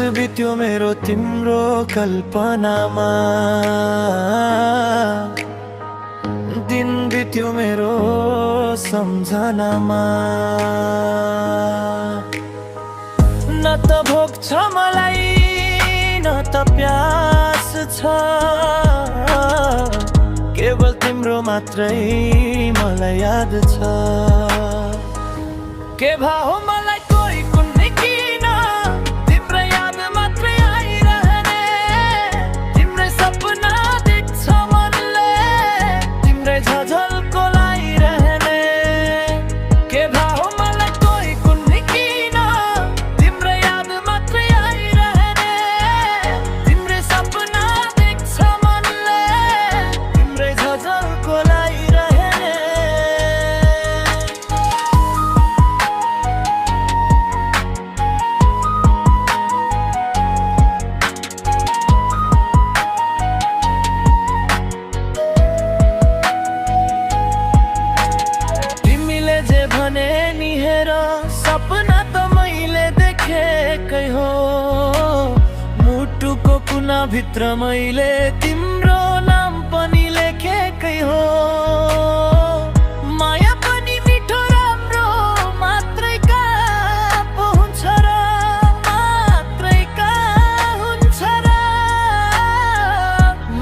बित्यो मेरो तिम्रो कल्पनामा, दिन बित्यो मेरो सम्झनामा। न त भोक छ मलाई न त प्यास छ, केवल तिम्रो मात्रै मलाई याद छ। के भाव मलाई कोही कुन्नी किन, तिम्रो याद मात्रै आइरहने, तिम्रै सपना देख्छ मनले, तिम्रै झझल्को लागिरहने। के भाव मलाई कोही कुन्नी किन, तिम्रो याद मात्रै आइरहने, तिम्रै सपना देख्छ मनले, तिम्रै झझल्को लागिरहने। भने नि हेर सपना त मैले देखेकै हो, मुटुको कुना भित्र मैले तिम्रो नाम पनि लेखेकै हो। माया पनि मिठो राम्रो मात्रै कहाँ हुन्छ र, मात्रै कहाँ हुन्छ र।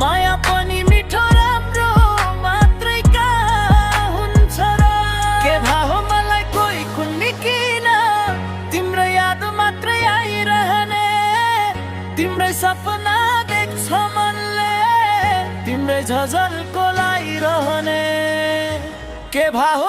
माया पनि मिठो राम्रो मात्रै कहाँ हुन्छ र। के भाव तिम्रै सपना देख्छ मनले, तिम्रै झझल्को लागिरहने। के भाव